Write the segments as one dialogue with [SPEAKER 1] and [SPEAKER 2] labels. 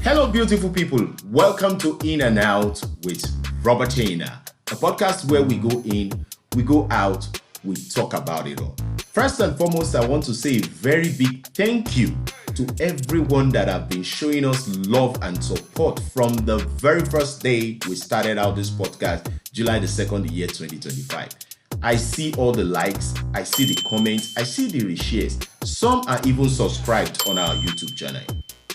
[SPEAKER 1] Hello, beautiful people. Welcome to In and Out with Rubbertainer, a podcast where we go in, we go out, we talk about it all. First and foremost, I want to say a very big thank you to everyone that have been showing us love and support from the very first day we started out this podcast, July the 2nd, the year 2025. I see all the likes, I see the comments, I see the reshares. Some are even subscribed on our YouTube channel.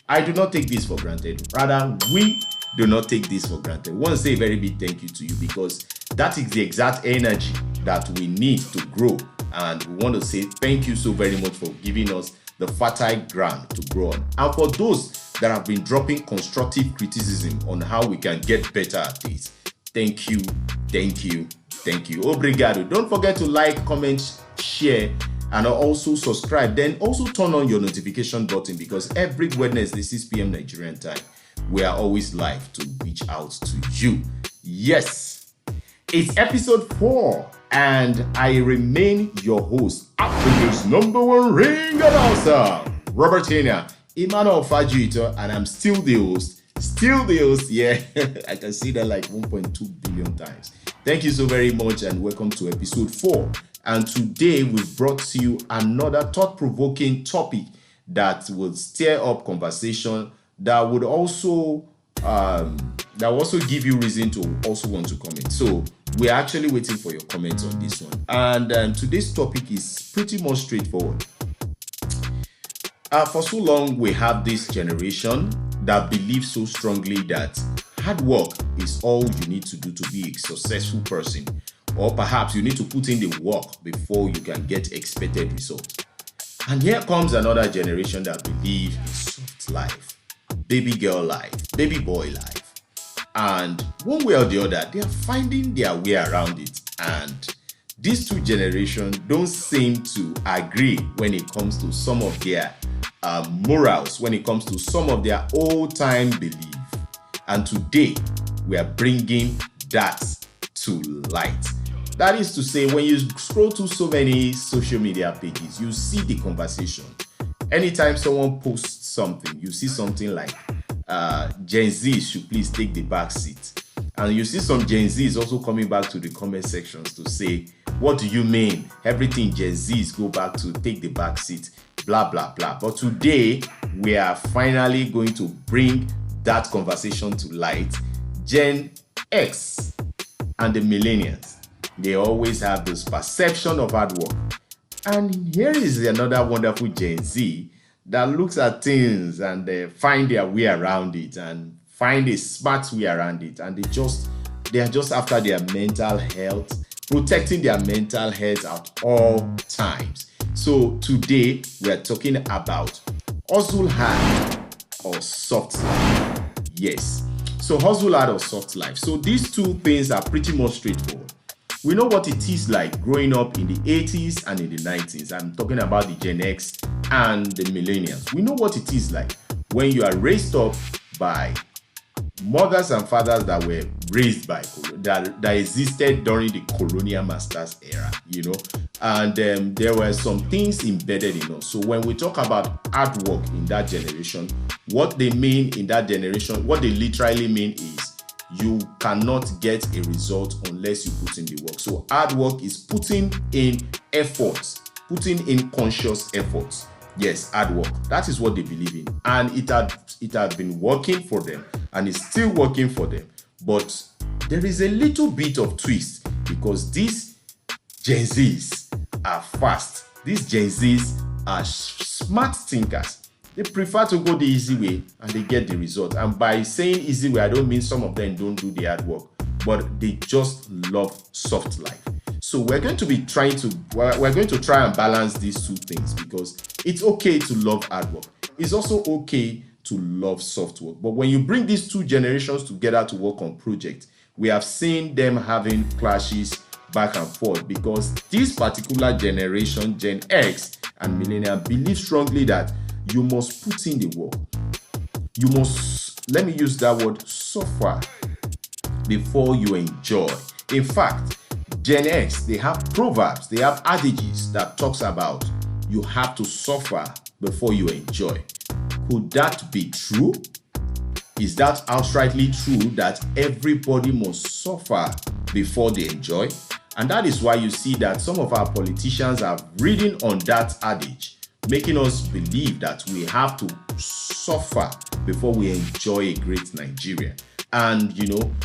[SPEAKER 1] I do not take this for granted. Rather, we do not take this for granted. I want to say a very big thank you to you because that is the exact energy that we need to grow. And we want to say thank you so very much for giving us the fertile ground to grow on. And for those that have been dropping constructive criticism on how we can get better at this, thank you, thank you, thank you. Obrigado. Don't forget to like, comment, share, and also subscribe. Then also turn on your notification button because every Wednesday, 6 p.m. Nigerian time, we are always live to reach out to you. Yes, it's episode 4, and I remain your host, Africa's number one ring announcer, Rubbertainer, Emmanuel Fajito, and I'm still the host. Yeah, I can see that like 1.2 billion times. Thank you so very much, and welcome to episode 4. And today we've brought to you another thought-provoking topic that will stir up conversation that would also give you reason to also want to comment. So we're actually waiting for your comments on this one. And today's topic is pretty much straightforward. For so long, we have this generation that believes so strongly that hard work is all you need to do to be a successful person. Or perhaps you need to put in the work before you can get expected results. And here comes another generation that believes in soft life, baby girl life, baby boy life. And one way or the other, they are finding their way around it. And these two generations don't seem to agree when it comes to some of their morals, when it comes to some of their old-time belief. And today, we are bringing that to light. That is to say, when you scroll through so many social media pages, you see the conversation. Anytime someone posts something, you see something like Gen Z should please take the back seat. And you see some Gen Zs also coming back to the comment sections to say, what do you mean? Everything Gen Zs go back to take the back seat, blah, blah, blah. But today, we are finally going to bring that conversation to light. Gen X and the millennials. They always have this perception of hard work. And here is another wonderful Gen Z that looks at things and they find their way around it and find a smart way around it. And they are just after their mental health, protecting their mental health at all times. So today we are talking about hustle hard or soft life. Yes. So hustle hard or soft life. So these two things are pretty much straightforward. We know what it is like growing up in the 80s and in the 90s. I'm talking about the Gen X and the millennials. We know what it is like when you are raised up by mothers and fathers that were raised by that existed during the colonial masters era, and there were some things embedded in us. So when we talk about hard work in that generation, what they mean in that generation, what they literally mean is you cannot get a result unless you put in the work. So hard work is putting in efforts, putting in conscious efforts. Yes, hard work. That is what they believe in. And it had been working for them and it's still working for them. But there is a little bit of twist because these Gen Zs are fast. These Gen Zs are smart thinkers. They prefer to go the easy way and they get the result. And by saying easy way, I don't mean some of them don't do the hard work, but they just love soft life. So we're going to try and balance these two things because it's okay to love hard work. It's also okay to love soft work. But when you bring these two generations together to work on projects, we have seen them having clashes back and forth because this particular generation, Gen X and millennial, believe strongly that you must put in the work. You must, let me use that word, suffer before you enjoy. In fact, Gen X, they have proverbs, they have adages that talks about you have to suffer before you enjoy. Could that be true? Is that outrightly true that everybody must suffer before they enjoy? And that is why you see that some of our politicians are reading on that adage, making us believe that we have to suffer before we enjoy a great Nigeria. And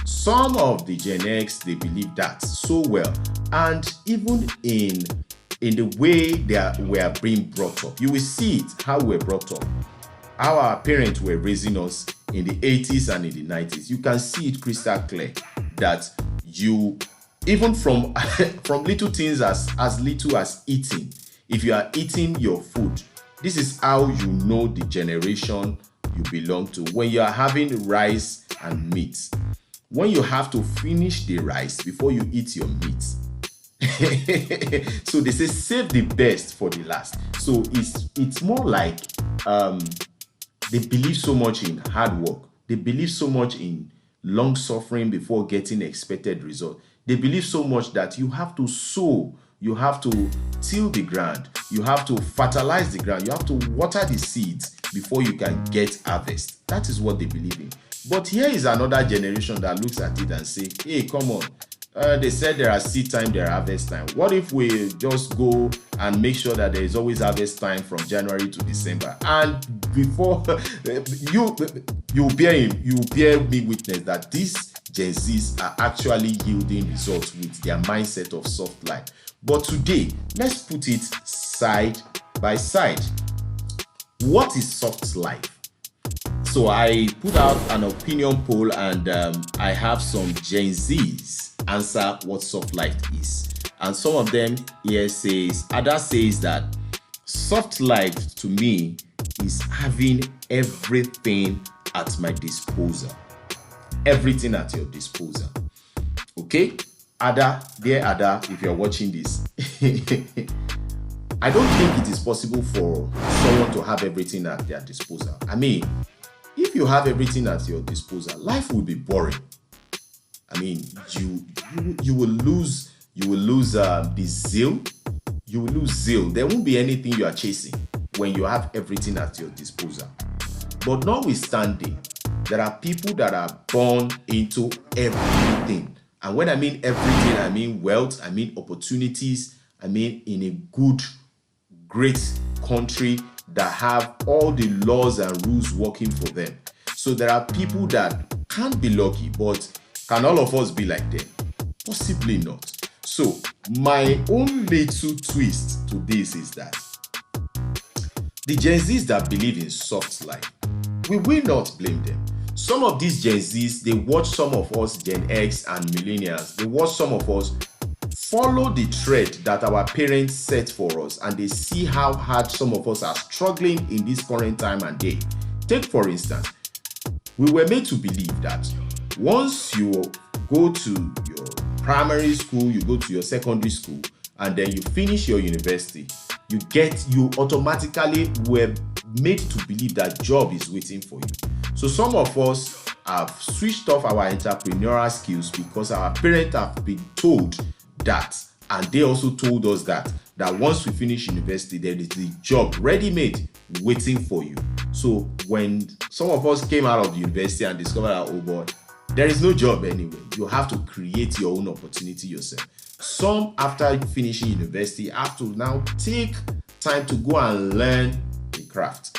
[SPEAKER 1] some of the Gen X, they believe that so well. And even in the way we are being brought up, you will see it, how we're brought up. How our parents were raising us in the 80s and in the 90s. You can see it crystal clear that even from little things as little as eating, if you are eating your food, this is how you know the generation you belong to. When you are having rice and meat, when you have to finish the rice before you eat your meat. So they say save the best for the last. So it's more like they believe so much in hard work. They believe so much in long suffering before getting expected result. They believe so much that you have to sow, you have to till the ground, you have to fertilize the ground, you have to water the seeds before you can get harvest. That is what they believe in. But here is another generation that looks at it and say, hey, come on. They said there are seed time, there are harvest time. What if we just go and make sure that there is always harvest time from January to December? And before you bear me witness that these Gen Zs are actually yielding results with their mindset of soft life. But today, let's put it side by side. What is soft life? So I put out an opinion poll and I have some Gen Zs answer what soft life is. And some of them here Ada says that soft life to me is having everything at my disposal. Everything at your disposal. Okay? Dear Ada, if you're watching this, I don't think it is possible for someone to have everything at their disposal. I mean, if you have everything at your disposal, life will be boring. I mean, you will lose the zeal. You will lose zeal. There won't be anything you are chasing when you have everything at your disposal. But notwithstanding, there are people that are born into everything. And when I mean everything, I mean wealth, I mean opportunities, I mean in a good, great country that have all the laws and rules working for them. So there are people that can't be lucky, but can all of us be like them? Possibly not. So my own little twist to this is that the Gen Zs that believe in soft life, we will not blame them. Some of these Gen Zs, they watch some of us Gen X and Millennials, they watch some of us follow the thread that our parents set for us, and they see how hard some of us are struggling in this current time and day. Take for instance, we were made to believe that once you go to your primary school, you go to your secondary school, and then you finish your university, you automatically were made to believe that job is waiting for you. So some of us have switched off our entrepreneurial skills because our parents have been told that, and they also told us that once we finish university, there is the job ready-made waiting for you. So when some of us came out of the university and discovered that, oh boy, there is no job anyway, you have to create your own opportunity yourself. Some, after finishing university, have to now take time to go and learn the craft,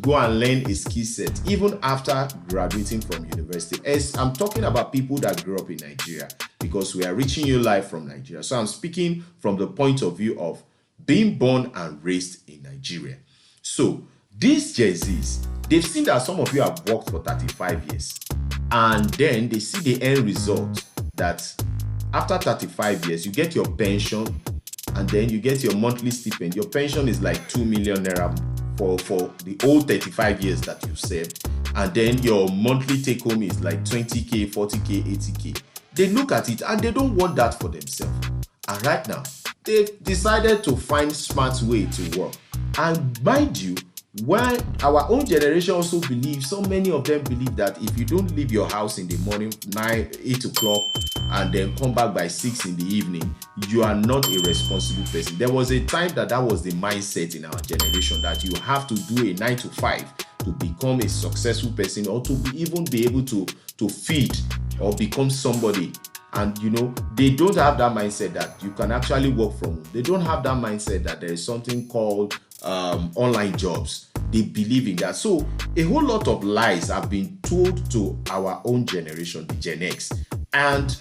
[SPEAKER 1] go and learn a skill set, even after graduating from university. As I'm talking about people that grew up in Nigeria, because we are reaching you live from Nigeria. So I'm speaking from the point of view of being born and raised in Nigeria. So these Gen Zs, they've seen that some of you have worked for 35 years. And then they see the end result that after 35 years, you get your pension and then you get your monthly stipend. Your pension is like 2 million naira for the whole 35 years that you've served. And then your monthly take home is like 20K, 40K, 80K. They look at it and they don't want that for themselves. And right now, they've decided to find smart way to work. And mind you, when our own generation also believes, so many of them believe that if you don't leave your house in the morning, 8 o'clock, and then come back by 6 in the evening, you are not a responsible person. There was a time that was the mindset in our generation, that you have to do a 9 to 5 to to become a successful person, or to even be able to feed or become somebody. And they don't have that mindset that you can actually work from home. They don't have that mindset that there is something called online jobs. They believe in that. So a whole lot of lies have been told to our own generation, the Gen X. And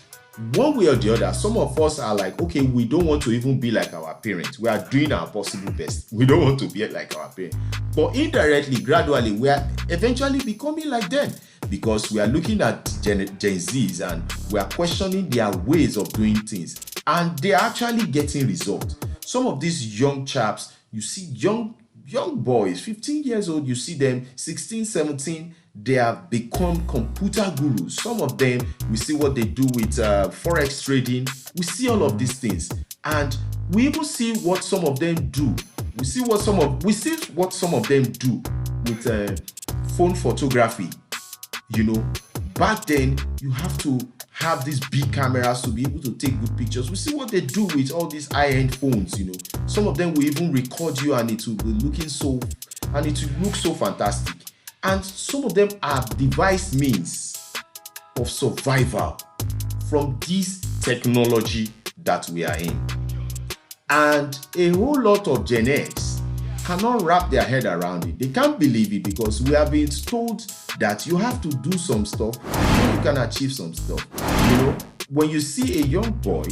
[SPEAKER 1] one way or the other, some of us are like, okay, we don't want to even be like our parents. We are doing our possible best. We don't want to be like our parents. But indirectly, gradually, we are eventually becoming like them, because we are looking at Gen Zs and we are questioning their ways of doing things. And they are actually getting results. Some of these young chaps, you see young boys, 15 years old, you see them 16, 17, they have become computer gurus. Some of them, we see what they do with forex trading. We see all of these things, and we even see what some of them do. We see what some of them do with phone photography. Back then you have to have these big cameras to be able to take good pictures. We see what they do with all these high-end phones. Some of them will even record you, and it will be looking so, and it will look so fantastic. And some of them have devised means of survival from this technology that we are in. And a whole lot of Gen X cannot wrap their head around it. They can't believe it, because we have been told that you have to do some stuff before you can achieve some stuff. When you see a young boy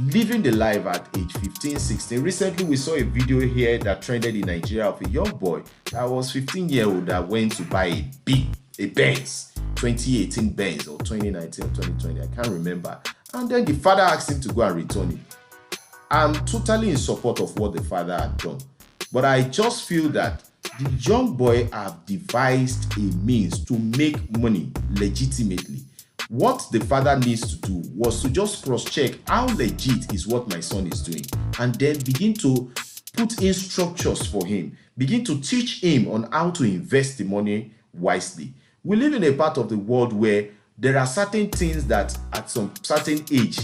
[SPEAKER 1] living the life at age 15, 16. Recently, we saw a video here that trended in Nigeria of a young boy that was 15-year-old that went to buy a Benz, 2018 Benz or 2019 or 2020, I can't remember. And then the father asked him to go and return it. I'm totally in support of what the father had done. But I just feel that the young boy have devised a means to make money legitimately. What the father needs to do was to just cross-check how legit is what my son is doing, and then begin to put in structures for him, begin to teach him on how to invest the money wisely. We live in a part of the world where there are certain things that at some certain age,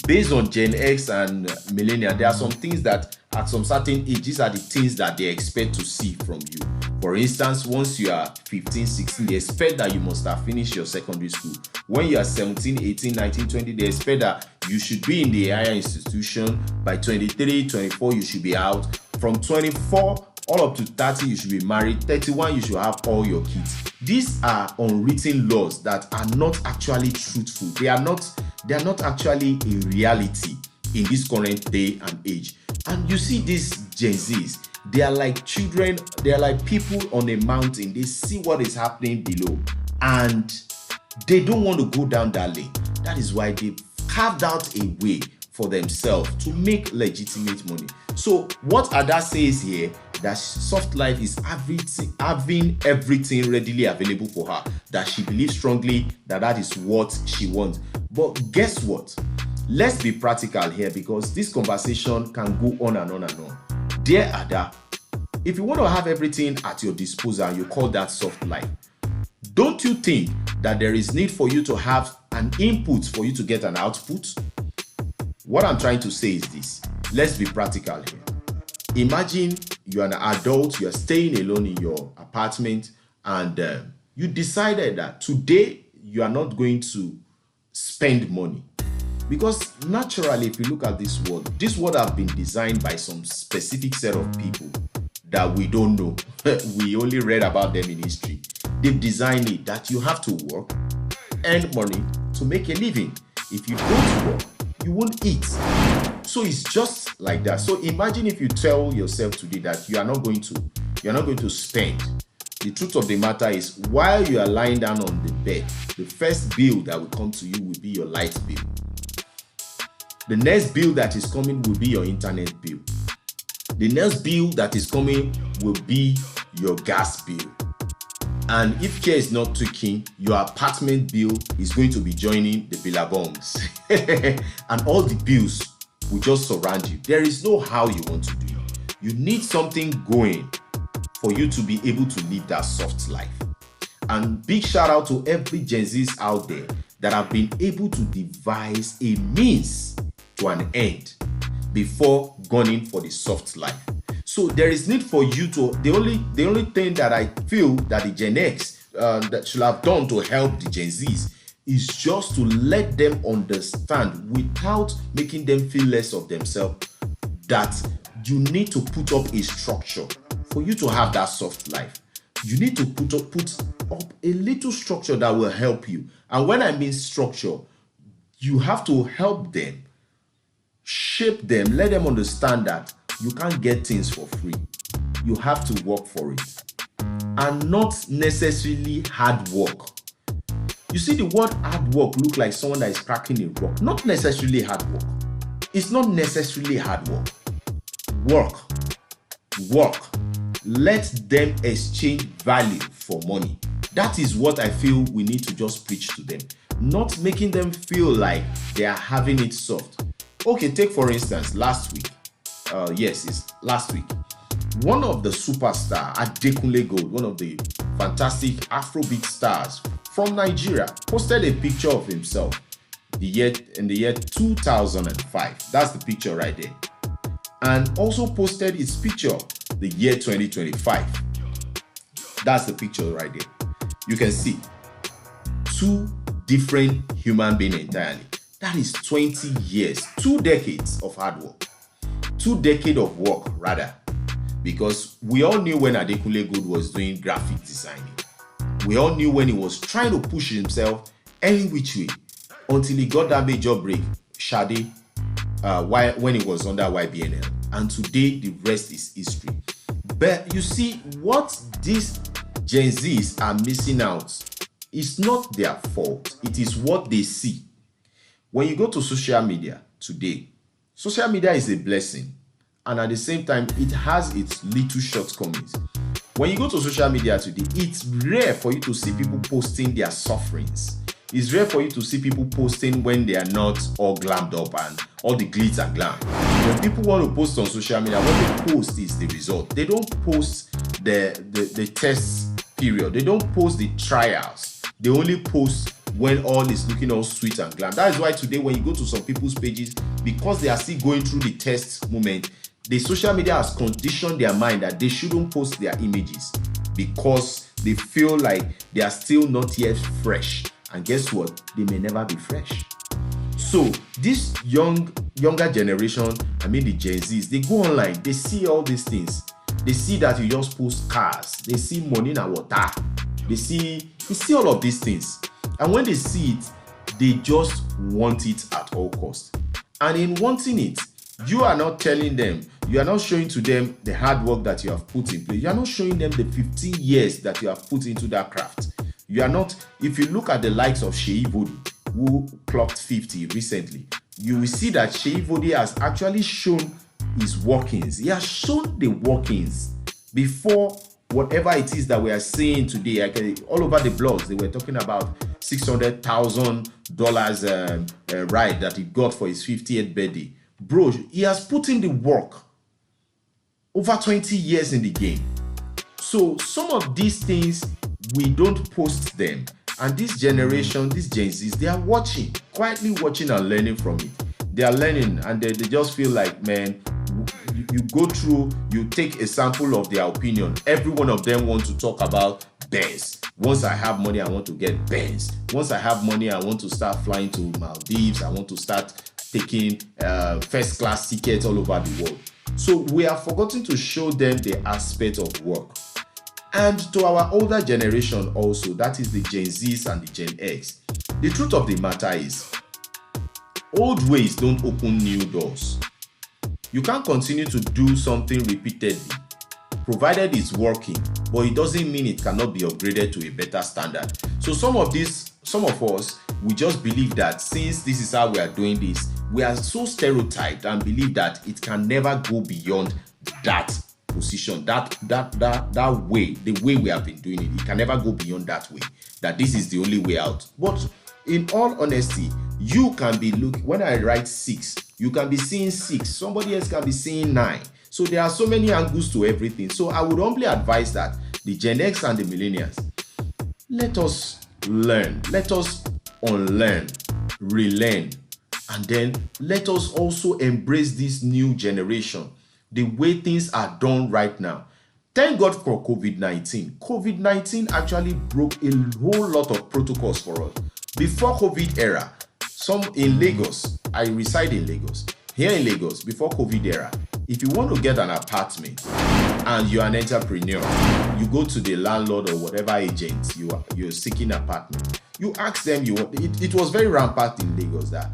[SPEAKER 1] based on Gen X and Millennial, there are some things that at some certain age, these are the things that they expect to see from you. For instance, once you are 15, 16, they expect that you must have finished your secondary school. When you are 17, 18, 19, 20, they expect that you should be in the higher institution. By 23, 24, you should be out. From 24 all up to 30, you should be married. 31, you should have all your kids. These are unwritten laws that are not actually truthful. They are not actually a reality in this current day and age. And you see these Gen Zs, they are like children, they are like people on a mountain. They see what is happening below and they don't want to go down that lane. That is why they've carved out a way for themselves to make legitimate money. So what Ada says here, that soft life is having everything readily available for her, that she believes strongly that that is what she wants. But guess what? Let's be practical here, because this conversation can go on and on and on. Dear Ada, if you want to have everything at your disposal and you call that soft life, don't you think that there is need for you to have an input for you to get an output? What I'm trying to say is this. Let's be practical here. Imagine you're an adult, you're staying alone in your apartment, and you decided that today you are not going to spend money. Because naturally, if you look at this world has been designed by some specific set of people that we don't know. We only read about them in history. They've designed it that you have to work, earn money to make a living. If you don't work, you won't eat. So it's just like that. So imagine if you tell yourself today that you're not going to spend. The truth of the matter is, while you are lying down on the bed, the first bill that will come to you will be your light bill. The next bill that is coming will be your internet bill. The next bill that is coming will be your gas bill. And if care is not taken, your apartment bill is going to be joining the billabongs. And all the bills will just surround you. There is no how you want to do it. You need something going for you to be able to live that soft life. And big shout out to every Gen Zs out there that have been able to devise a means to an end before gunning for the soft life. So there is need for you to, the only thing that I feel that the Gen X that should have done to help the Gen Zs is just to let them understand without making them feel less of themselves, that you need to put up a structure for you to have that soft life. You need to put up a little structure that will help you. And when I mean structure, you have to help them, shape them, let them understand that you can't get things for free. You have to work for it. And not necessarily hard work. You see, the word hard work look like someone that is cracking a rock. Not necessarily hard work. It's not necessarily hard work. Work. Let them exchange value for money. That is what I feel we need to just preach to them. Not making them feel like they are having it soft. Okay, take for instance, last week. It's last week. One of the superstar, Adekunle Gold, one of the fantastic Afrobeat stars from Nigeria, posted a picture of himself in the year 2005. That's the picture right there. And also posted his picture the year 2025. That's the picture right there. You can see two different human beings entirely. That is 20 years, 2 decades of hard work. 2 decades of work, rather. Because we all knew when Adekunle Gold was doing graphic designing. We all knew when he was trying to push himself any which way until he got that major break, Shade, when he was under YBNL. And today, the rest is history. But you see, what these Gen Zs are missing out is not their fault. It is what they see. When you go to social media today, social media is a blessing. And at the same time, it has its little shortcomings. When you go to social media today, it's rare for you to see people posting their sufferings. It's rare for you to see people posting when they are not all glammed up and all the glitz and glam. When people want to post on social media, what they post is the result. They don't post the test period. They don't post the trials. They only post when all is looking all sweet and glam. That is why today when you go to some people's pages, because they are still going through the test moment, the social media has conditioned their mind that they shouldn't post their images because they feel like they are still not yet fresh. And guess what? They may never be fresh. So this younger generation, the Gen Zs, they go online, they see all these things. They see that you just post cars. They see money in water. They see all of these things. And when they see it, they just want it at all costs. And in wanting it, you are not telling them, you are not showing to them the hard work that you have put in place. You are not showing them the 15 years that you have put into that craft. You are not, if you look at the likes of Sheyi Vodi, who clocked 50 recently, you will see that Sheyi Vodi has actually shown his workings. He has shown the workings before whatever it is that we are seeing today. All over the blogs, they were talking about $600,000 ride that he got for his 50th birthday. Bro, he has put in the work. Over 20 years in the game. So some of these things, we don't post them. And this generation, these Gen Zs, they are watching, quietly watching and learning from it. They are learning and they just feel like, man, you go through, you take a sample of their opinion. Every one of them wants to talk about Benz. Once I have money, I want to get Benz. Once I have money, I want to start flying to Maldives. I want to start taking first class tickets all over the world. So we have forgotten to show them the aspect of work. And to our older generation also, that is the Gen Zs and the Gen X, the truth of the matter is, old ways don't open new doors. You can't continue to do something repeatedly, provided it's working, but it doesn't mean it cannot be upgraded to a better standard. So some of us, we just believe that since this is how we are doing this, we are so stereotyped and believe that it can never go beyond that position, that way, the way we have been doing it. It can never go beyond that way, that this is the only way out. But in all honesty, you can be looking, when I write 6, you can be seeing 6, somebody else can be seeing 9. So there are so many angles to everything. So I would humbly advise that the Gen X and the millennials, let us learn, let us unlearn, relearn, and then let us also embrace this new generation the way things are done right now. Thank God for COVID-19. COVID-19 actually broke a whole lot of protocols for us. Before COVID era, some in Lagos, I reside in Lagos. Here in Lagos, before COVID era, if you want to get an apartment and you're an entrepreneur, you go to the landlord or whatever agent you're seeking apartment. You ask them, it was very rampant in Lagos that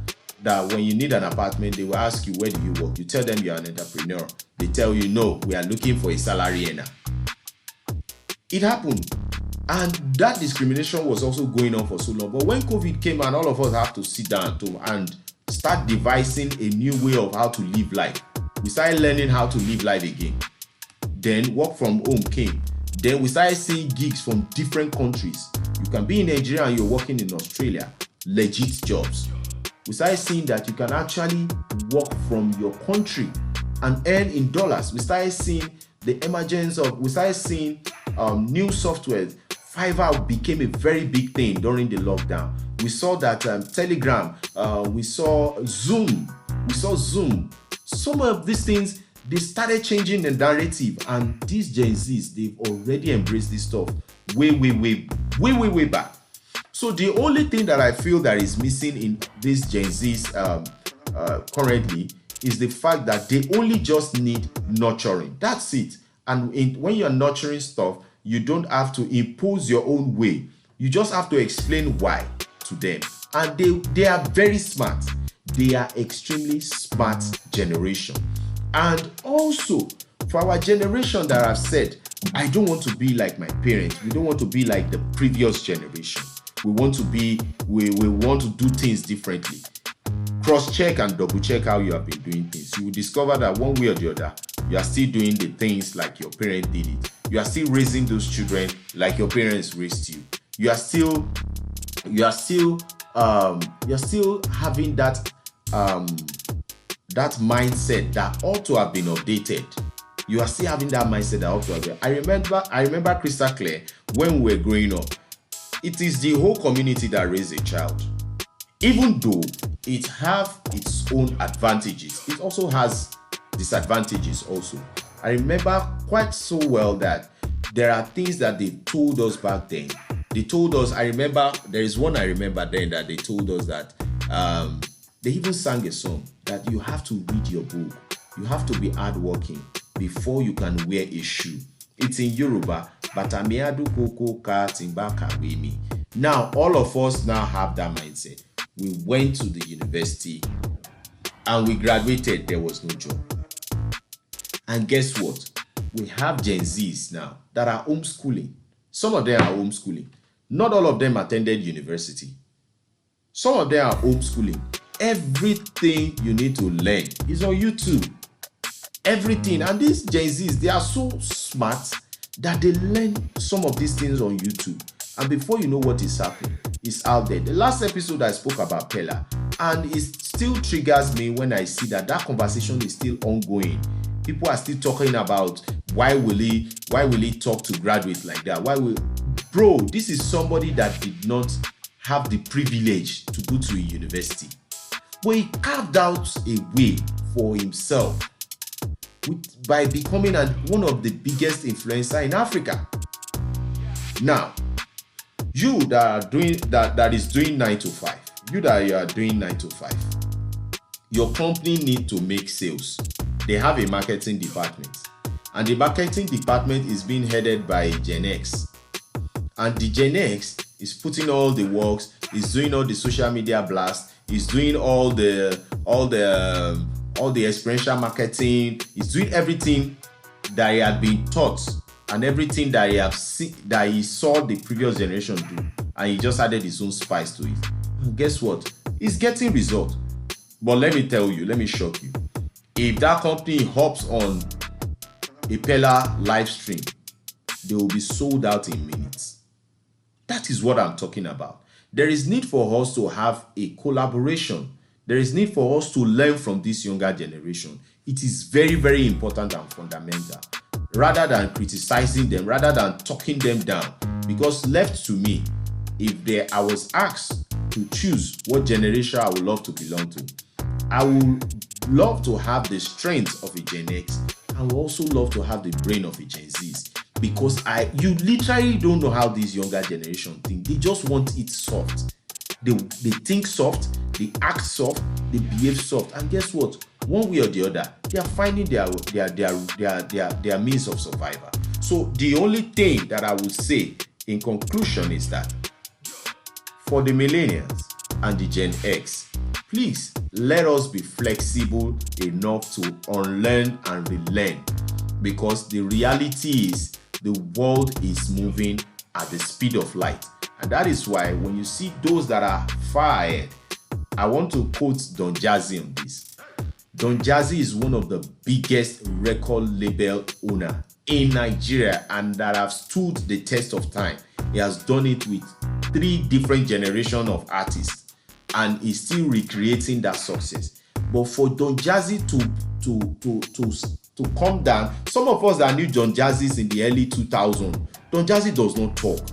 [SPEAKER 1] when you need an apartment, they will ask you, where do you work? You tell them you're an entrepreneur. They tell you, no, we are looking for a salary earner. It happened. And that discrimination was also going on for so long. But when COVID came and all of us have to sit down and start devising a new way of how to live life, we started learning how to live life again. Then work from home came. Then we started seeing gigs from different countries. You can be in Nigeria and you're working in Australia, legit jobs. We started seeing that you can actually work from your country and earn in dollars. We started seeing the emergence of, we started seeing new software. Fiverr became a very big thing during the lockdown. We saw that Telegram, we saw Zoom. Some of these things, they started changing the narrative, and these Gen Zs, they've already embraced this stuff way back. So the only thing that I feel that is missing in these Gen Zs currently is the fact that they only just need nurturing. That's it. And when you're nurturing stuff, you don't have to impose your own way. You just have to explain why to them. And they are very smart. They are extremely smart generation. And also, for our generation that I've said, I don't want to be like my parents. We don't want to be like the previous generation. We want to do things differently. Cross-check and double-check how you have been doing things. You will discover that one way or the other, you are still doing the things like your parents did it. You are still raising those children like your parents raised you. You are still having that mindset that ought to have been updated. You are still having that mindset that ought to have been. I remember crystal clear when we were growing up. It is the whole community that raised a child. Even though it have its own advantages, it also has disadvantages also. I remember quite so well that there are things that they told us back then. They told us, there is one I remember then that they told us that they even sang a song that you have to read your book. You have to be hardworking before you can wear a shoe. It's in Yoruba. Now, all of us now have that mindset. We went to the university and we graduated. There was no job. And guess what? We have Gen Zs now that are homeschooling. Some of them are homeschooling. Not all of them attended university. Some of them are homeschooling. Everything you need to learn is on YouTube. Everything. And these Gen Zs, they are so smart that they learn some of these things on YouTube. And before you know what is happening, it's out there. The last episode I spoke about Pella, and it still triggers me when I see that conversation is still ongoing. People are still talking about why will he talk to graduates like that? Bro, this is somebody that did not have the privilege to go to a university. But he carved out a way for himself by becoming one of the biggest influencers in Africa. Now, you that are doing that is doing 9 to 5. You are doing 9 to 5. Your company need to make sales. They have a marketing department. And the marketing department is being headed by Gen X. And the Gen X is putting all the works, is doing all the social media blasts, is doing all the experiential marketing, is doing everything that he had been taught and everything that he saw the previous generation do, and he just added his own spice to it. And guess what? He's getting results. But let me shock you. If that company hops on a Pella live stream, they will be sold out in minutes. That is what I'm talking about. There is need for us to have a collaboration. There is need for us to learn from this younger generation. It is very, very important and fundamental. Rather than criticizing them, rather than talking them down. Because left to me, I was asked to choose what generation I would love to belong to, I would love to have the strength of a Gen X I would also love to have the brain of a Gen Zs, because you literally don't know how this younger generation think. They just want it soft. They think soft, they act soft, they behave soft, and guess what? One way or the other, they are finding their means of survival. So the only thing that I would say in conclusion is that for the millennials and the Gen X, please let us be flexible enough to unlearn and relearn, because the reality is the world is moving at the speed of light. And that is why when you see those that are far ahead, I want to quote Don Jazzy on this. Don Jazzy is one of the biggest record label owner in Nigeria and that have stood the test of time. He has done it with 3 different generations of artists and is still recreating that success. But for Don Jazzy to come down, some of us that knew Don Jazzy in the early 2000s, Don Jazzy does not talk.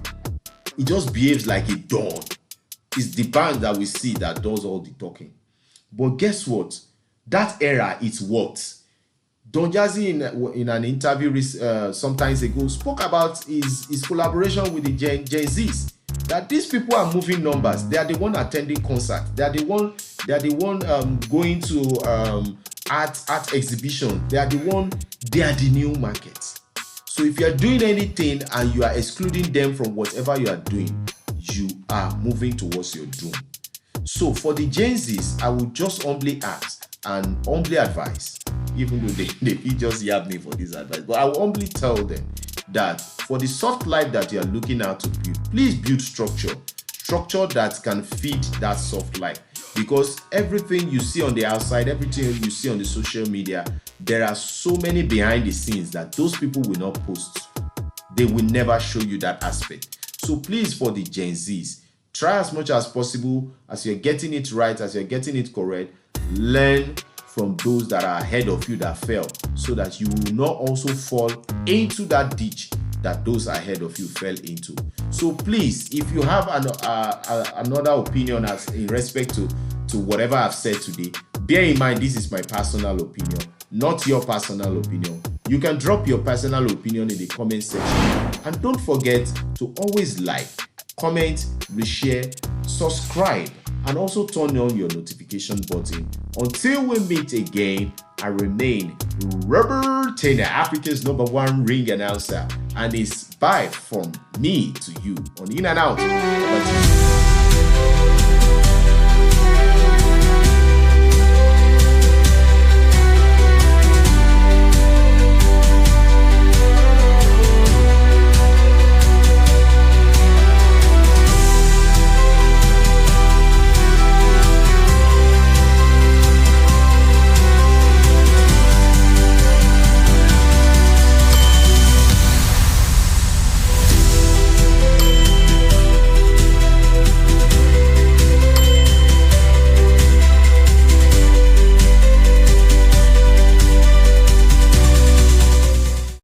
[SPEAKER 1] He just behaves like a dog. It's the band that we see that does all the talking. But guess what? That era, it worked. Don Jazzy in an interview some time ago spoke about his collaboration with the Gen Zs. That these people are moving numbers. They are the one attending concerts. They are the one going to art exhibition. They are the new markets. So if you are doing anything and you are excluding them from whatever you are doing, you are moving towards your doom. So for the Gen Zs, I would just humbly ask and humbly advise, even though they just yab me for this advice, but I will humbly tell them that for the soft life that you are looking out to build, please build structure that can feed that soft life. Because everything you see on the outside, everything you see on the social media, there are so many behind the scenes that those people will not post. They will never show you that aspect. So please, for the Gen Zs, try as much as possible, as you're getting it right, as you're getting it correct, learn from those that are ahead of you that fell, so that you will not also fall into that ditch that those ahead of you fell into. So please, if you have another opinion as in respect to whatever I've said today, bear in mind this is my personal opinion, not your personal opinion. You can drop your personal opinion in the comment section, and don't forget to always like, comment, reshare, subscribe, and also turn on your notification button. Until we meet again, I remain Rubbertainer, Africa's #1 ring announcer, and it's bye from me to you on In and Out.